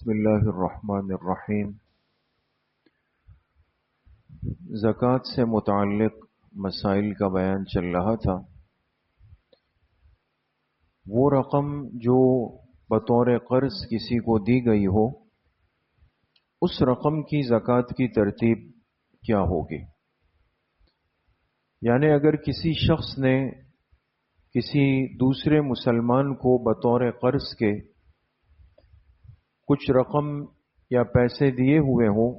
بسم اللہ الرحمن الرحیم۔ زکوٰۃ سے متعلق مسائل کا بیان چل رہا تھا۔ وہ رقم جو بطور قرض کسی کو دی گئی ہو، اس رقم کی زکوٰۃ کی ترتیب کیا ہوگی؟ یعنی اگر کسی شخص نے کسی دوسرے مسلمان کو بطور قرض کے کچھ رقم یا پیسے دیے ہوئے ہوں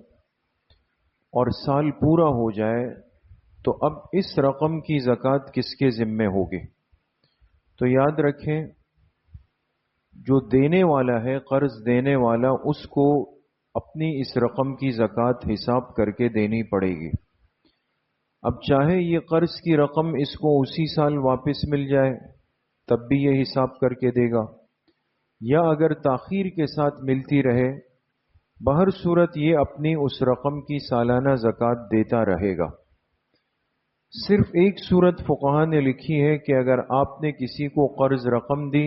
اور سال پورا ہو جائے تو اب اس رقم کی زکوٰۃ کس کے ذمے ہوگی؟ تو یاد رکھیں، جو دینے والا ہے، قرض دینے والا، اس کو اپنی اس رقم کی زکوٰۃ حساب کر کے دینی پڑے گی۔ اب چاہے یہ قرض کی رقم اس کو اسی سال واپس مل جائے تب بھی یہ حساب کر کے دے گا، یا اگر تاخیر کے ساتھ ملتی رہے، بہر صورت یہ اپنی اس رقم کی سالانہ زکوٰۃ دیتا رہے گا۔ صرف ایک صورت فقہا نے لکھی ہے کہ اگر آپ نے کسی کو قرض رقم دی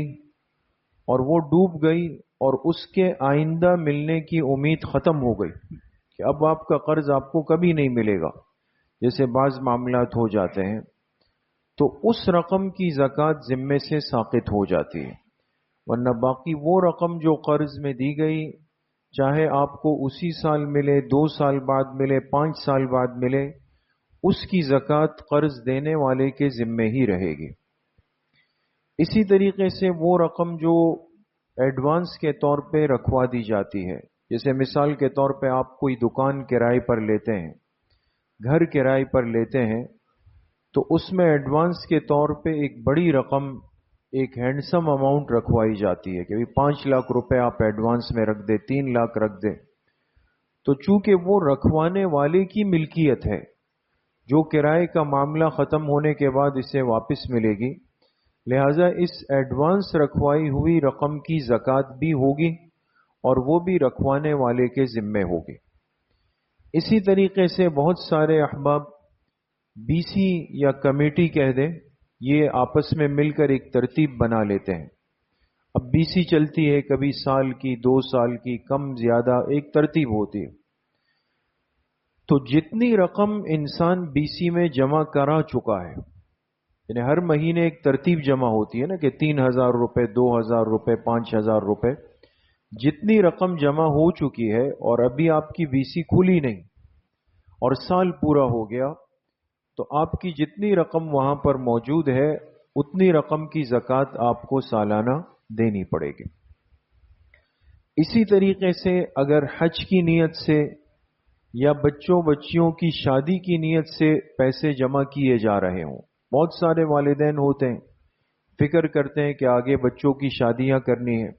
اور وہ ڈوب گئی اور اس کے آئندہ ملنے کی امید ختم ہو گئی کہ اب آپ کا قرض آپ کو کبھی نہیں ملے گا، جیسے بعض معاملات ہو جاتے ہیں، تو اس رقم کی زکوٰۃ ذمے سے ساقط ہو جاتی ہے، ورنہ باقی وہ رقم جو قرض میں دی گئی، چاہے آپ کو اسی سال ملے، 2 سال بعد ملے، 5 سال بعد ملے، اس کی زکوٰۃ قرض دینے والے کے ذمے ہی رہے گی۔ اسی طریقے سے وہ رقم جو ایڈوانس کے طور پہ رکھوا دی جاتی ہے، جیسے مثال کے طور پہ آپ کوئی دکان کرائے پر لیتے ہیں، گھر کرائے پر لیتے ہیں، تو اس میں ایڈوانس کے طور پہ ایک بڑی رقم، ایک ہینڈسم اماؤنٹ رکھوائی جاتی ہے کہ 5 لاکھ روپے آپ ایڈوانس میں رکھ دیں، 3 لاکھ رکھ دیں۔ تو چونکہ وہ رکھوانے والے کی ملکیت ہے، جو کرائے کا معاملہ ختم ہونے کے بعد اسے واپس ملے گی، لہذا اس ایڈوانس رکھوائی ہوئی رقم کی زکوٰۃ بھی ہوگی اور وہ بھی رکھوانے والے کے ذمے ہوگی۔ اسی طریقے سے بہت سارے احباب بی سی یا کمیٹی کہہ دیں، یہ آپس میں مل کر ایک ترتیب بنا لیتے ہیں۔ اب بی سی چلتی ہے، کبھی سال کی، 2 سال کی، کم زیادہ ایک ترتیب ہوتی ہے۔ تو جتنی رقم انسان بی سی میں جمع کرا چکا ہے، یعنی ہر مہینے ایک ترتیب جمع ہوتی ہے نا کہ 3,000 روپے، 2,000 روپے، 5,000 روپے، جتنی رقم جمع ہو چکی ہے اور ابھی آپ کی بی سی کھلی نہیں اور سال پورا ہو گیا، تو آپ کی جتنی رقم وہاں پر موجود ہے اتنی رقم کی زکوٰۃ آپ کو سالانہ دینی پڑے گی۔ اسی طریقے سے اگر حج کی نیت سے یا بچوں بچیوں کی شادی کی نیت سے پیسے جمع کیے جا رہے ہوں، بہت سارے والدین ہوتے ہیں، فکر کرتے ہیں کہ آگے بچوں کی شادیاں کرنی ہیں،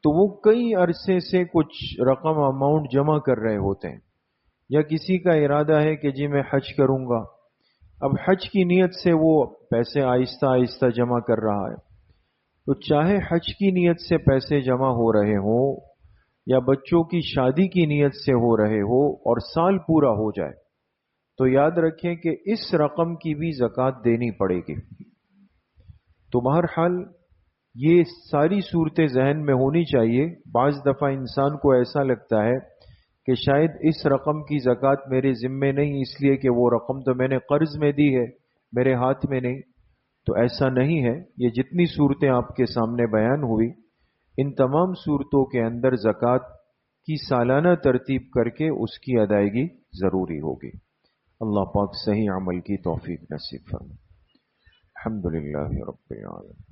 تو وہ کئی عرصے سے کچھ رقم اماؤنٹ جمع کر رہے ہوتے ہیں، یا کسی کا ارادہ ہے کہ جی میں حج کروں گا، اب حج کی نیت سے وہ پیسے آہستہ آہستہ جمع کر رہا ہے۔ تو چاہے حج کی نیت سے پیسے جمع ہو رہے ہوں یا بچوں کی شادی کی نیت سے ہو رہے ہو اور سال پورا ہو جائے، تو یاد رکھیں کہ اس رقم کی بھی زکوٰۃ دینی پڑے گی۔ تو بہرحال یہ ساری صورتیں ذہن میں ہونی چاہیے۔ بعض دفعہ انسان کو ایسا لگتا ہے کہ شاید اس رقم کی زکوٰۃ میرے ذمے نہیں، اس لیے کہ وہ رقم تو میں نے قرض میں دی ہے، میرے ہاتھ میں نہیں۔ تو ایسا نہیں ہے، یہ جتنی صورتیں آپ کے سامنے بیان ہوئی، ان تمام صورتوں کے اندر زکوٰۃ کی سالانہ ترتیب کر کے اس کی ادائیگی ضروری ہوگی۔ اللہ پاک صحیح عمل کی توفیق نصیب فرمائے۔ الحمدللہ رب العالمین۔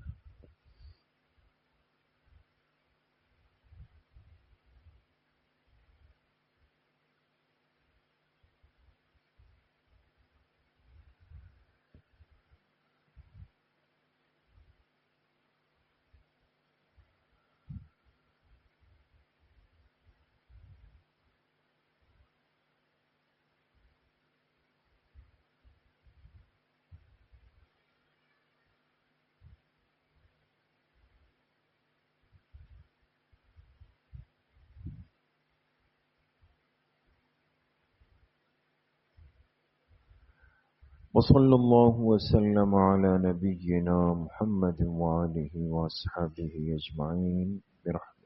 وصلی اللہ وسلم علی نبینا محمد وآلہ واصحابہ اجمعین برحمتہ۔